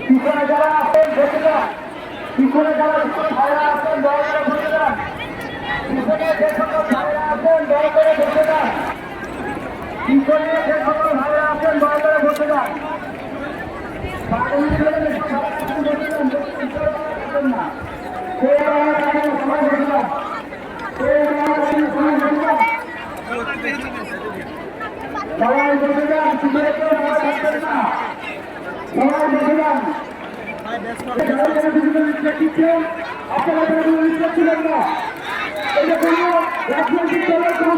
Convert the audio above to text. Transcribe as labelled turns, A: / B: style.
A: পিছনে যারা আছেন বসে যান, পিছনে যারা ভাইরা আছেন দয়া করে বসে যান, পিছনে যে সকল ভাইরা আছেন দয়া করে বসে যান, পিছনে যে সকল ভাইরা আছেন দয়া করে বসে যান। সবাই বসে যান, পিছনে কেউ নামাজ থাকবেন না, সবাই বসে যান। আপনারা ছিলেন না, এটা কোনো রাজনৈতিক দলের কোনো